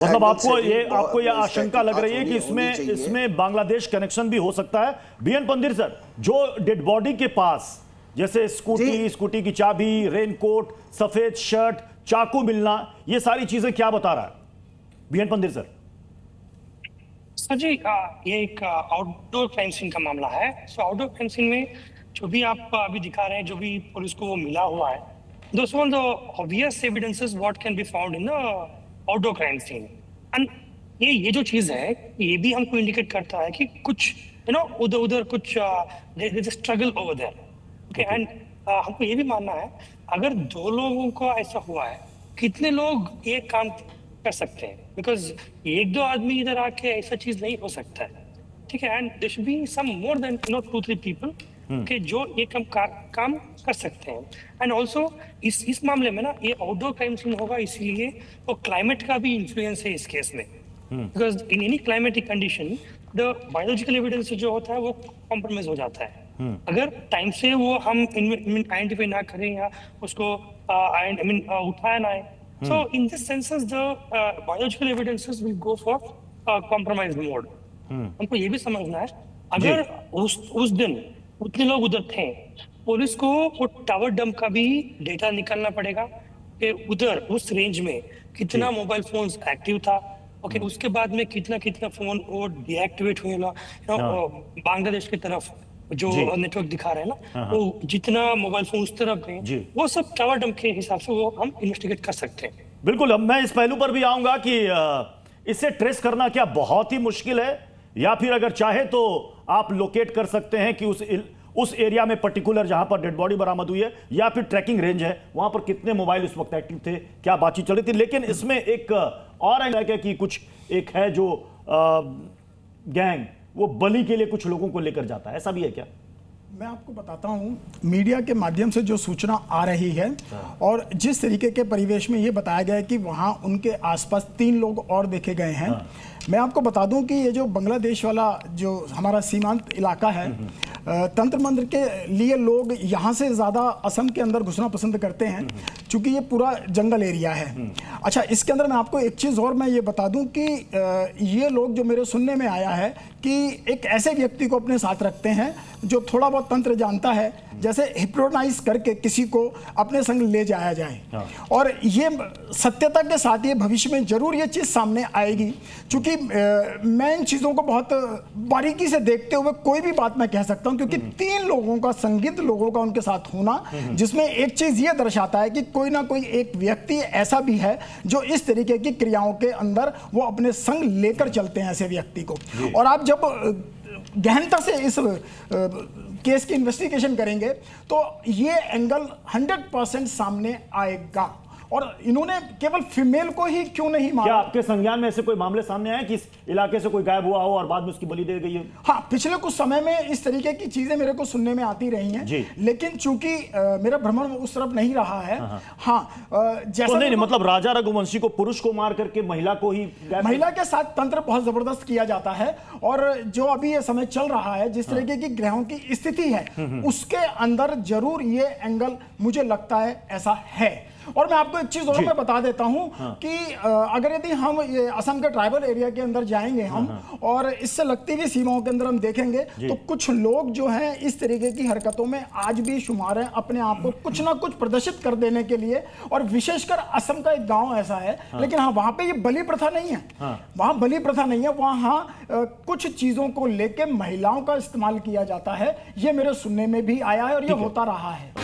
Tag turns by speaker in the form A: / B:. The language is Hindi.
A: मतलब आपको ये आशंका लग रही है कि इसमें बांग्लादेश कनेक्शन भी हो सकता है। बीएन पंदिर सर, जो डेड बॉडी के पास जैसे स्कूटी की चाबी, रेनकोट, सफेद शर्ट, चाकू मिलना, ये सारी चीजें क्या बता रहा है बीएन पंदिर सर?
B: सर जी, ये एक आउटडोर क्राइम सीन का मामला है। सो आउटडोर क्राइम सीन में जो भी आप अभी दिखा रहे हैं, जो भी पुलिस को वो मिला हुआ है, those are the obvious evidences what can be found in the outdoor crime scene. And ये जो चीज है, ये भी हमको इंडिकेट करता है कि कुछ उधर कुछ there is a struggle over there. Okay, and हमको ये भी मानना है, अगर दो लोगों को ऐसा हुआ है, कितने लोग ये काम कर सकते हैं? बिकॉज एक दो आदमी इधर आके ऐसा चीज नहीं हो सकता है, ठीक है। And there should be some more than 2-3 people के जो ये काम कर सकते हैं। एंड ऑल्सो इस मामले में ना, ये आउटडोर क्राइम सीन होगा, इसीलिए वो क्लाइमेट का भी इन्फ्लुएंस है इस केस में। Because in any climatic condition the biological evidence जो होता है वो कॉम्प्रोमाइज हो जाता है। अगर टाइम से वो हम आइडेंटिफाई ना करें या उसको उठाया ना है, so in this senses the biological evidences will go for compromised mode. हमको ये भी समझना है, अगर उस दिन उतने लोग उधर थे, पुलिस को वो टावर डंप का भी डेटा निकालना पड़ेगा कि उधर उस रेंज में कितना मोबाइल फोन्स एक्टिव था। ओके, उसके बाद में कितना फोन वो डीएक्टिवेट हुए बांग्लादेश की तरफ जो नेटवर्क दिखा रहे हैं ना, वो जितना मोबाइल फोन उस तरफ गए, वो सब टावर डंप के हिसाब से वो हम इन्वेस्टिगेट कर सकते हैं।
A: बिल्कुल, अब मैं इस पहलू पर भी आऊंगा कि इसे ट्रेस करना क्या बहुत ही मुश्किल है, या फिर अगर चाहे तो आप लोकेट कर सकते हैं कि उस एरिया में पर्टिकुलर जहां पर डेड बॉडी बरामद हुई है, या फिर ट्रैकिंग रेंज है, वहां पर कितने मोबाइल उस वक्त एक्टिव थे, क्या बातचीत चल रही थी। लेकिन इसमें एक और एंगल है कि कुछ एक है जो गैंग वो बलि के लिए कुछ लोगों को लेकर जाता है, ऐसा भी है क्या?
C: मैं आपको बताता हूं, मीडिया के माध्यम से जो सूचना आ रही है और जिस तरीके के परिवेश में ये बताया गया है कि वहां उनके आसपास 3 लोग और देखे गए हैं। मैं आपको बता दूं कि ये जो बांग्लादेश वाला जो हमारा सीमांत इलाका है, तंत्र मंत्र के लिए लोग यहाँ से ज़्यादा असम के अंदर घुसना पसंद करते हैं, क्योंकि ये पूरा जंगल एरिया है। अच्छा, इसके अंदर मैं आपको एक चीज़ और मैं ये बता दूं कि ये लोग, जो मेरे सुनने में आया है कि एक ऐसे व्यक्ति को अपने साथ रखते हैं जो थोड़ा बहुत तंत्र जानता है, जैसे हिप्नोटाइज करके किसी को अपने संग ले जाया जाए। और ये सत्यता के साथ ये भविष्य में जरूर ये चीज़ सामने आएगी, क्योंकि मैं इन चीज़ों को बहुत बारीकी से देखते हुए कोई भी बात मैं कह सकता हूं, क्योंकि 3 लोगों का, संदिग्ध लोगों का उनके साथ होना, जिसमें एक चीज़ ये दर्शाता है कि कोई ना कोई एक व्यक्ति ऐसा भी है जो इस तरीके की क्रियाओं के अंदर वो अपने संग लेकर चलते हैं ऐसे व्यक्ति को। और आप जब गहनता से इस केस की इन्वेस्टिगेशन करेंगे तो ये एंगल 100% सामने आएगा। और इन्होंने केवल फीमेल को ही क्यों नहीं मारा?
A: क्या आपके संज्ञान में ऐसे कोई मामले सामने आए कि इस इलाके से कोई गायब हुआ हो और बाद में उसकी बलि दे गई हो?
C: हाँ, पिछले कुछ समय में इस तरीके की चीजें मेरे को सुनने में आती रही हैं, लेकिन चूंकि मेरा भ्रमण उस तरफ नहीं रहा है। जैसा
A: तो नहीं, मतलब राजा रघुवंशी को पुरुष को मार करके महिला को ही,
C: महिला के साथ तंत्र बहुत जबरदस्त किया जाता है। और जो अभी ये समय चल रहा है, जिस तरीके की ग्रहों की स्थिति है, उसके अंदर जरूर ये एंगल मुझे लगता है ऐसा है। और मैं आपको एक चीज और मैं बता देता हूं कि अगर यदि हम ये असम के ट्राइबल एरिया के अंदर जाएंगे हम और इससे लगती हुई सीमाओं के अंदर हम देखेंगे तो कुछ लोग जो हैं इस तरीके की हरकतों में आज भी शुमार हैं, अपने आप को कुछ ना कुछ प्रदर्शित कर देने के लिए। और विशेषकर असम का एक गांव ऐसा है, लेकिन हाँ, वहां पे ये बलि प्रथा नहीं है, वहां बलि प्रथा नहीं है, वहां कुछ चीजों को लेकर महिलाओं का इस्तेमाल किया जाता है। ये मेरे सुनने में भी आया है और ये होता रहा है।